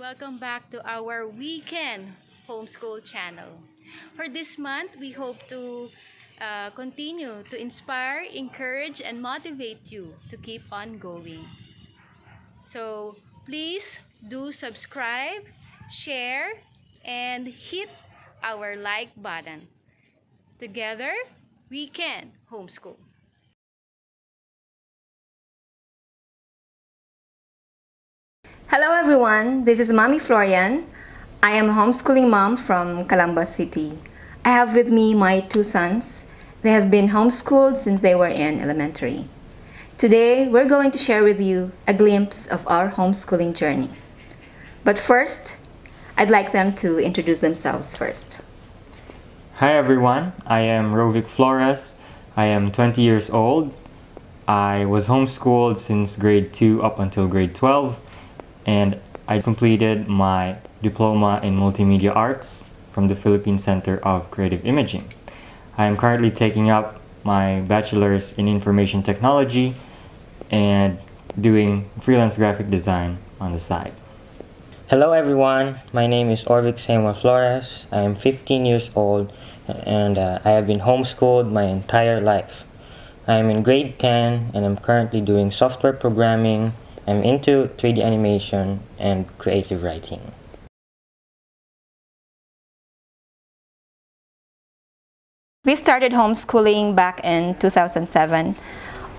Welcome back to our weekend homeschool channel. For this month, we hope to continue to inspire, encourage, and motivate you to keep on going. So please do subscribe, share, and hit our like button. Together, we can homeschool. Hello everyone, this is Mommy Florian. I am a homeschooling mom from Calamba City. I have with me my two sons. They have been homeschooled since they were in elementary. Today, we're going to share with you a glimpse of our homeschooling journey. But first, I'd like them to introduce themselves first. Hi everyone, I am Rovic Flores. I am 20 years old. I was homeschooled since grade 2 up until grade 12, and I completed my diploma in multimedia arts from the Philippine Center of Creative Imaging. I am currently taking up my bachelor's in information technology and doing freelance graphic design on the side. Hello everyone, my name is Orvic Samuel Flores. I am 15 years old and I have been homeschooled my entire life. I am in grade 10 and I'm currently doing software programming. I'm into 3D animation and creative writing. We started homeschooling back in 2007.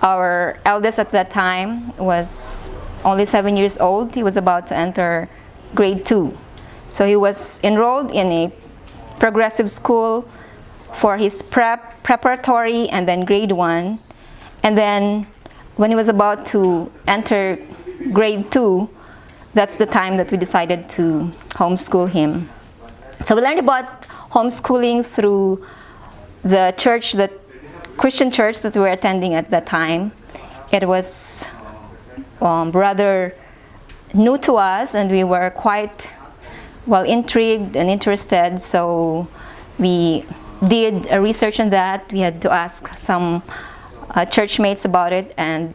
Our eldest at that time was only 7 years old. He was about to enter grade 2. So he was enrolled in a progressive school for his preparatory and then grade 1. And then when he was about to enter grade 2, that's the time that we decided to homeschool him. So we learned about homeschooling through the Christian church that we were attending at that time. It was rather new to us and we were quite intrigued and interested, so we did a research on that. We had to ask some church mates about it, and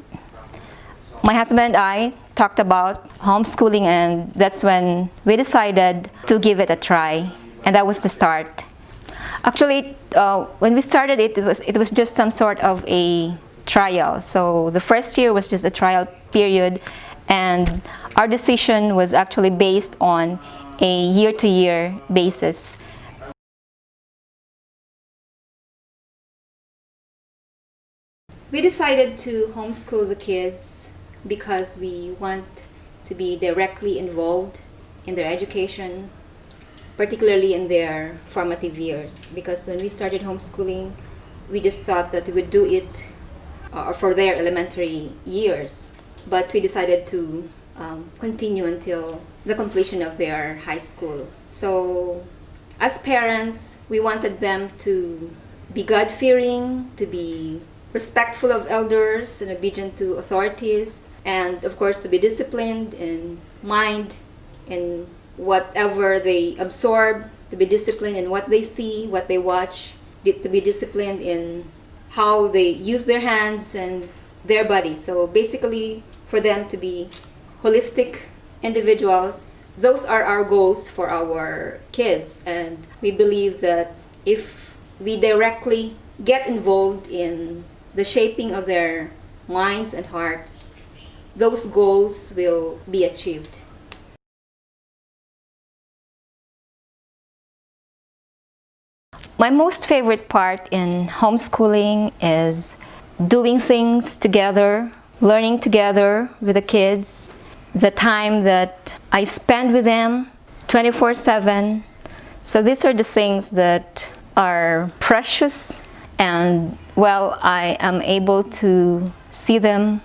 my husband and I talked about homeschooling, and that's when we decided to give it a try, and that was the start. Actually, when we started it was just some sort of a trial. So the first year was just a trial period, and our decision was actually based on a year-to-year basis. We decided to homeschool the kids because we want to be directly involved in their education, particularly in their formative years. Because when we started homeschooling, we just thought that we would do it for their elementary years. But we decided to continue until the completion of their high school. So as parents, we wanted them to be God-fearing, to be respectful of elders and obedient to authorities, and of course to be disciplined in mind in whatever they absorb, to be disciplined in what they see, what they watch, to be disciplined in how they use their hands and their body. So basically for them to be holistic individuals. Those are our goals for our kids, and we believe that if we directly get involved in the shaping of their minds and hearts, those goals will be achieved. My most favorite part in homeschooling is doing things together, learning together with the kids, the time that I spend with them 24/7. So these are the things that are precious, and I am able to see them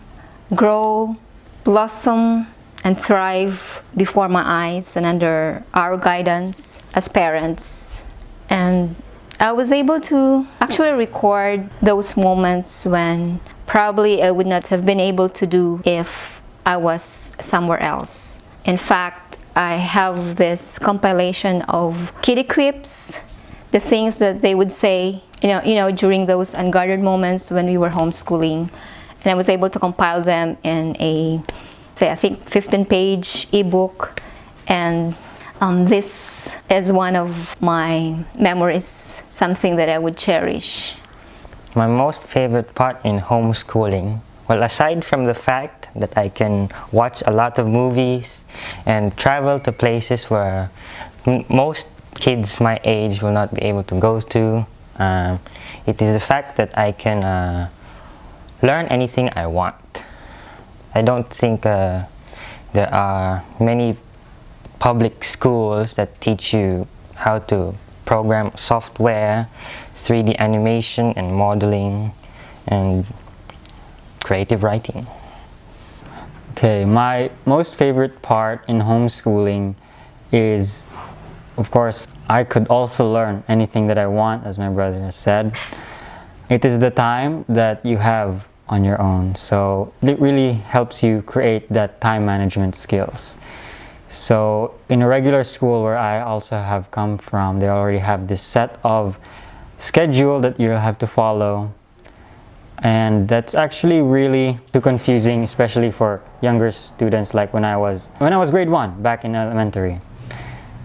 grow, blossom, and thrive before my eyes and under our guidance as parents. And I was able to actually record those moments when probably I would not have been able to do if I was somewhere else. In fact, I have this compilation of kiddie quips, the things that they would say, during those unguarded moments when we were homeschooling. And I was able to compile them in a, I think 15-page ebook. And this is one of my memories, something that I would cherish. My most favorite part in homeschooling, well, aside from the fact that I can watch a lot of movies and travel to places where most kids my age will not be able to go to, it is the fact that I can learn anything I want. I don't think there are many public schools that teach you how to program software, 3D animation and modeling, and creative writing. Okay, my most favorite part in homeschooling is, of course, I could also learn anything that I want, as my brother has said. It is the time that you have on your own, so it really helps you create that time management skills. So in a regular school where I also have come from, they already have this set of schedule that you have to follow, and that's actually really too confusing, especially for younger students, like when I was grade 1 back in elementary.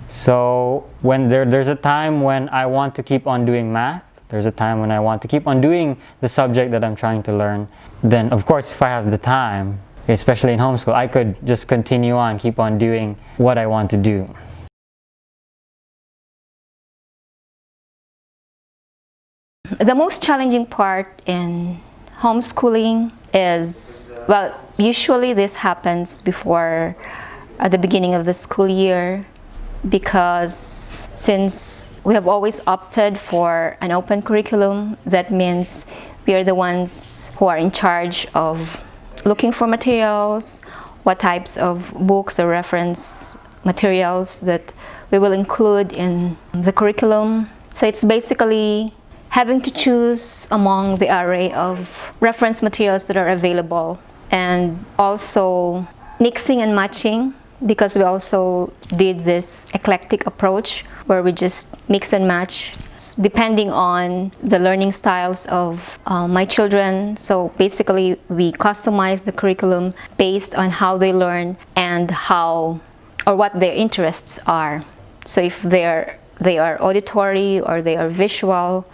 So when there's a time when I want to keep on doing math, there's a time when I want to keep on doing the subject that I'm trying to learn, then of course if I have the time, especially in homeschool, I could just continue on, keep on doing what I want to do. The most challenging part in homeschooling is, well, usually this happens before at the beginning of the school year, because since we have always opted for an open curriculum, that means we are the ones who are in charge of looking for materials, what types of books or reference materials that we will include in the curriculum. So it's basically having to choose among the array of reference materials that are available, and also mixing and matching, because we also did this eclectic approach where we just mix and match depending on the learning styles of my children. So basically we customize the curriculum based on how they learn and how or what their interests are. So if they are auditory or they are visual,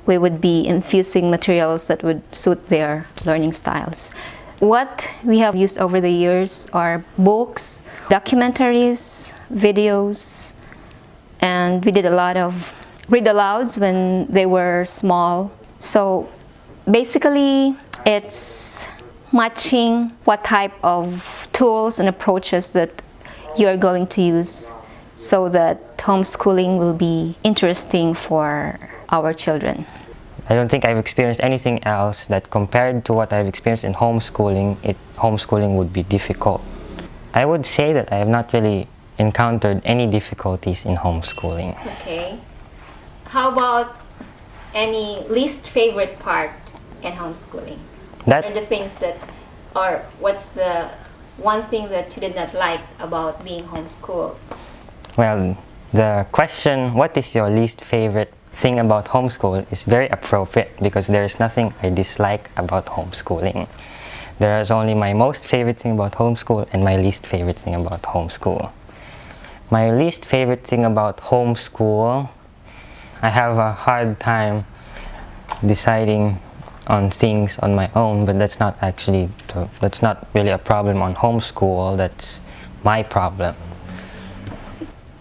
we would be infusing materials that would suit their learning styles. What we have used over the years are books, documentaries, videos, and we did a lot of read-alouds when they were small. So basically it's matching what type of tools and approaches that you are going to use so that homeschooling will be interesting for our children. I don't think I've experienced anything else that compared to what I've experienced in homeschooling, homeschooling would be difficult. I would say that I have not really encountered any difficulties in homeschooling. Okay. How about any least favorite part in homeschooling? What are the things that, or what's the one thing that you did not like about being homeschooled? Well, the question, what is your least favorite thing about homeschool, is very appropriate because there is nothing I dislike about homeschooling. There is only my most favorite thing about homeschool and my least favorite thing about homeschool. My least favorite thing about homeschool, I have a hard time deciding on things on my own, but that's not really a problem on homeschool, that's my problem.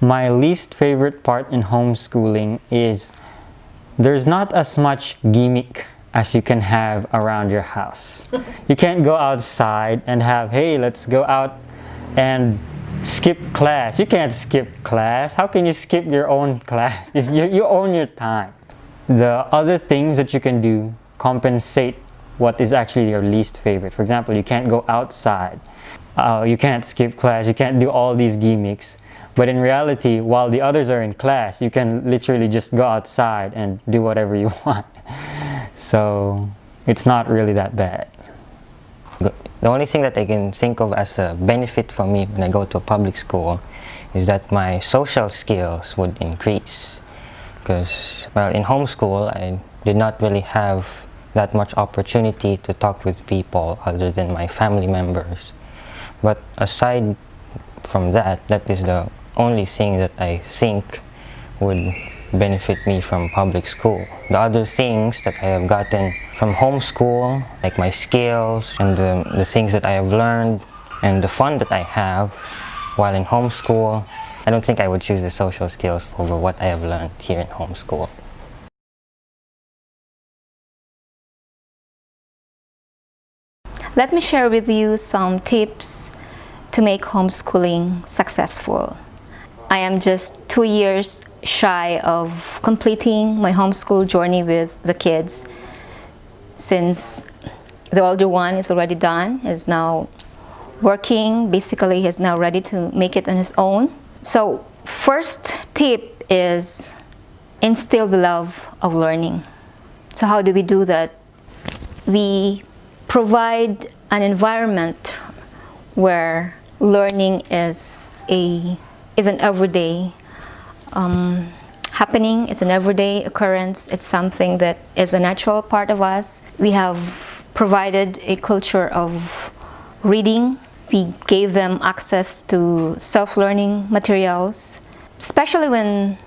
My least favorite part in homeschooling is there's not as much gimmick as you can have around your house. You can't go outside and have, hey, let's go out and skip class. You can't skip class. How can you skip your own class? You own your time. The other things that you can do compensate what is actually your least favorite. For example, you can't go outside. You can't skip class. You can't do all these gimmicks. But in reality, while the others are in class, you can literally just go outside and do whatever you want. So it's not really that bad. The only thing that I can think of as a benefit for me when I go to a public school is that my social skills would increase. Because, well, in homeschool, I did not really have that much opportunity to talk with people other than my family members. But aside from that, that is the only thing that I think would benefit me from public school. The other things that I have gotten from homeschool, like my skills and the things that I have learned and the fun that I have while in homeschool, I don't think I would choose the social skills over what I have learned here in homeschool. Let me share with you some tips to make homeschooling successful. I am just 2 years shy of completing my homeschool journey with the kids, since the older one is already done, is now working, basically he's now ready to make it on his own. So first tip is instill the love of learning. So how do we do that? We provide an environment where learning is an everyday happening. It's an everyday occurrence. It's something that is a natural part of us. We have provided a culture of reading. We gave them access to self-learning materials, especially when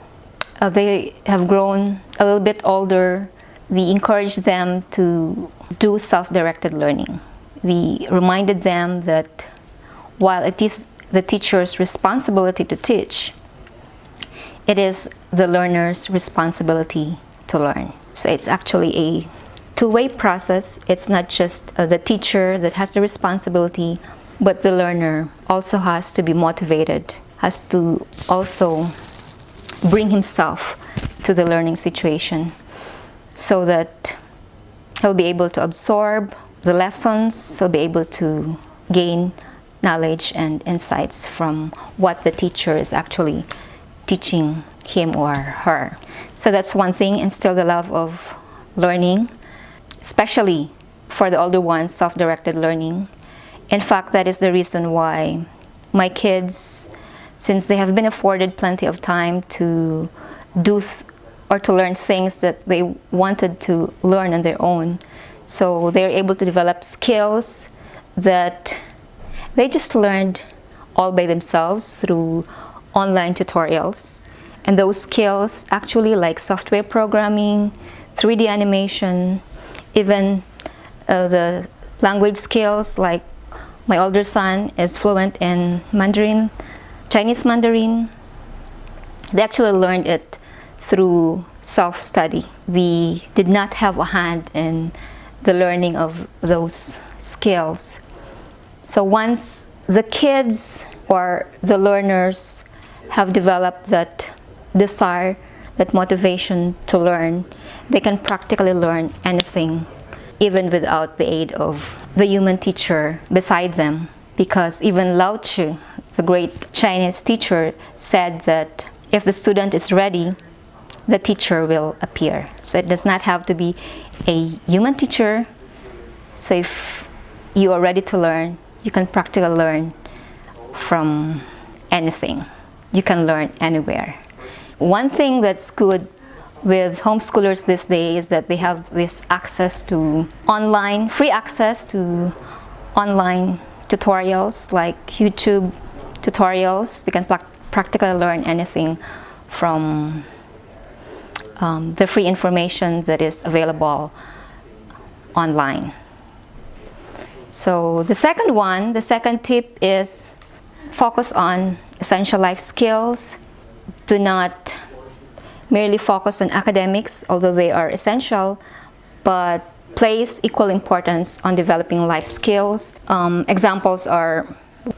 they have grown a little bit older. We encourage them to do self-directed learning. We reminded them that while it is the teacher's responsibility to teach, it is the learner's responsibility to learn. So it's actually a two-way process. It's not just the teacher that has the responsibility, but the learner also has to be motivated, has to also bring himself to the learning situation so that he'll be able to absorb the lessons, he'll be able to gain knowledge and insights from what the teacher is actually teaching him or her. So that's one thing, instill the love of learning, especially for the older ones, self-directed learning. In fact, that is the reason why my kids, since they have been afforded plenty of time to do or to learn things that they wanted to learn on their own, so they're able to develop skills that they just learned all by themselves through online tutorials. And those skills actually, like software programming, 3D animation, even the language skills, like my older son is fluent in Mandarin, Chinese Mandarin. They actually learned it through self-study. We did not have a hand in the learning of those skills. So once the kids or the learners have developed that desire, that motivation to learn, they can practically learn anything, even without the aid of the human teacher beside them. Because even Lao Tzu, the great Chinese teacher, said that if the student is ready, the teacher will appear. So it does not have to be a human teacher. So if you are ready to learn, you can practically learn from anything. You can learn anywhere. One thing that's good with homeschoolers this day is that they have this access to online, free access to online tutorials like YouTube tutorials. They can practically learn anything from the free information that is available online. So the second tip is focus on essential life skills. Do not merely focus on academics, although they are essential, but place equal importance on developing life skills. Examples are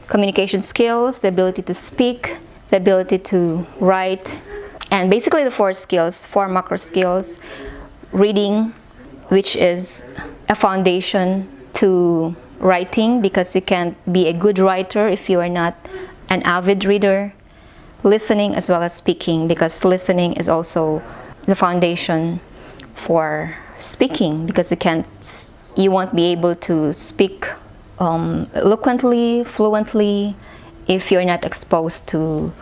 communication skills, the ability to speak, the ability to write, and basically the four macro skills. Reading, which is a foundation to writing, because you can't be a good writer if you are not an avid reader. Listening as well as speaking, because listening is also the foundation for speaking, because you won't be able to speak eloquently, fluently, if you're not exposed to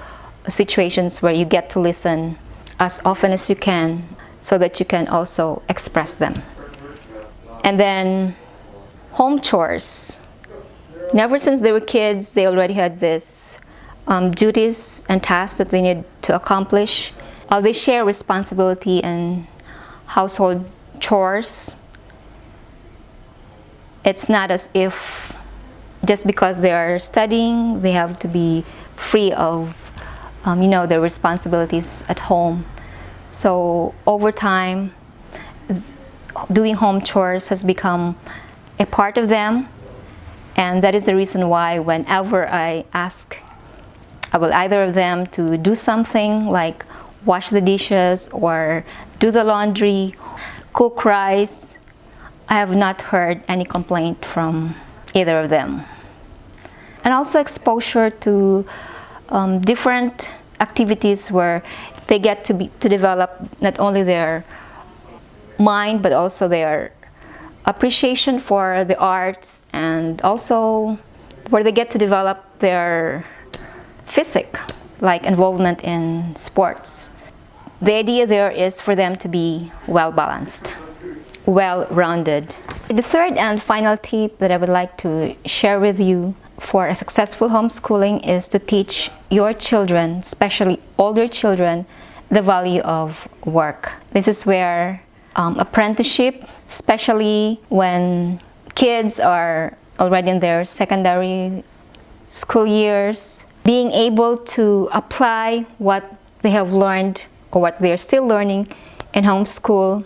situations where you get to listen as often as you can, so that you can also express them. And then home chores. Ever since they were kids, they already had this duties and tasks that they need to accomplish. They share responsibility and household chores. It's not as if just because they are studying, they have to be free of their responsibilities at home. So over time, doing home chores has become a part of them, and that is the reason why whenever I ask about either of them to do something like wash the dishes or do the laundry, cook rice, I have not heard any complaint from either of them. And also exposure to different activities where they get to develop not only their mind but also their appreciation for the arts, and also where they get to develop their physique, like involvement in sports. The idea there is for them to be well-balanced, well-rounded. The third and final tip that I would like to share with you for a successful homeschooling is to teach your children, especially older children, the value of work. This is where apprenticeship, especially when kids are already in their secondary school years, being able to apply what they have learned or what they're still learning in homeschool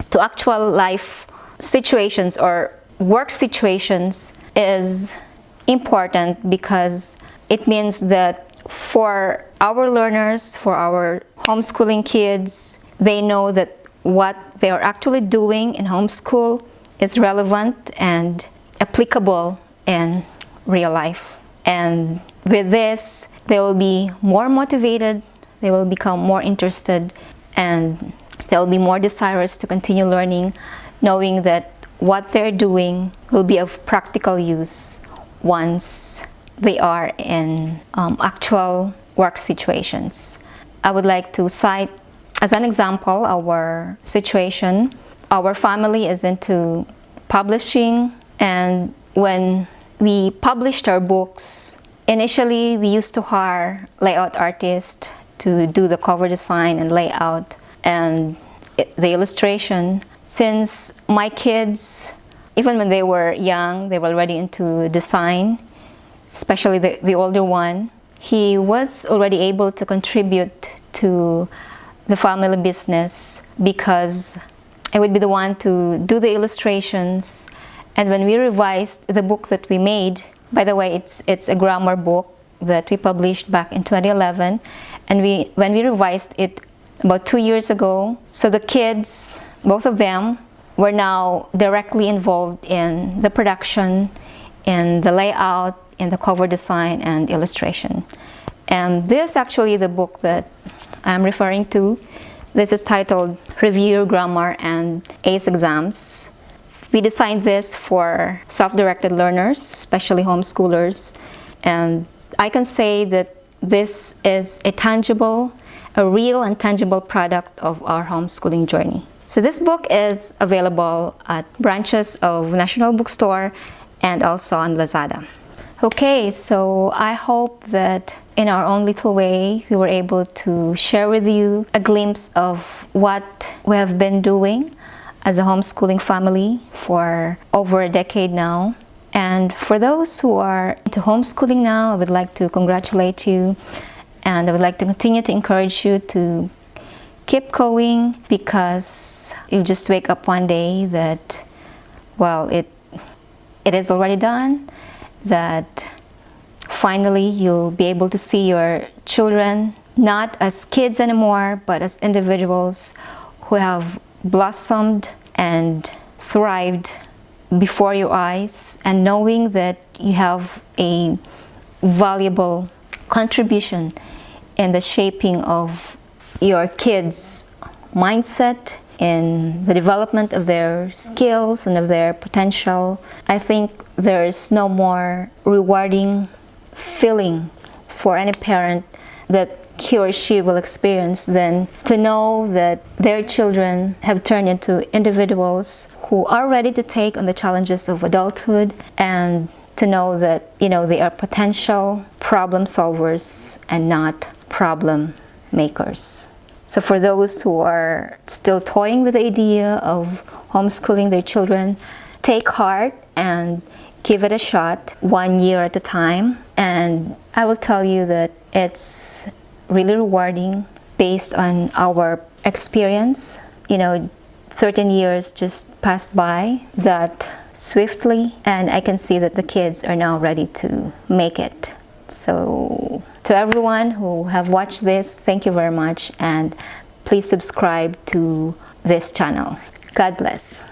to actual life situations or work situations is important, because it means that for our learners, for our homeschooling kids, they know that what they are actually doing in homeschool is relevant and applicable in real life. And with this, they will be more motivated, they will become more interested, and they'll be more desirous to continue learning, knowing that what they're doing will be of practical use once they are in actual work situations. I would like to cite as an example our situation. Our family is into publishing, and when we published our books, initially we used to hire layout artists to do the cover design and layout and the illustration. Since my kids, even when they were young, they were already into design, especially the older one, he was already able to contribute to the family business because I would be the one to do the illustrations. And when we revised the book that we made, by the way, it's a grammar book that we published back in 2011, and when we revised it about 2 years ago, so the kids, both of them, were now directly involved in the production, in the layout, in the cover design and illustration. And this is actually the book that I'm referring to. This is titled Review Your Grammar and Ace Exams. We designed this for self-directed learners, especially homeschoolers. And I can say that this is a real and tangible product of our homeschooling journey. So this book is available at branches of National Bookstore and also on Lazada. Okay, so I hope that in our own little way, we were able to share with you a glimpse of what we have been doing as a homeschooling family for over a decade now. And for those who are into homeschooling now, I would like to congratulate you, and I would like to continue to encourage you to keep going, because you just wake up one day that, well, it is already done, that finally you'll be able to see your children not as kids anymore, but as individuals who have blossomed and thrived before your eyes, and knowing that you have a valuable contribution in the shaping of your kids' mindset, in the development of their skills and of their potential. I think there is no more rewarding feeling for any parent that he or she will experience than to know that their children have turned into individuals who are ready to take on the challenges of adulthood and to know that, they are potential problem solvers and not problem makers. So for those who are still toying with the idea of homeschooling their children, take heart and give it a shot, 1 year at a time. And I will tell you that it's really rewarding based on our experience. 13 years just passed by that swiftly, and I can see that the kids are now ready to make it. So to everyone who have watched this, thank you very much, and please subscribe to this channel. God bless.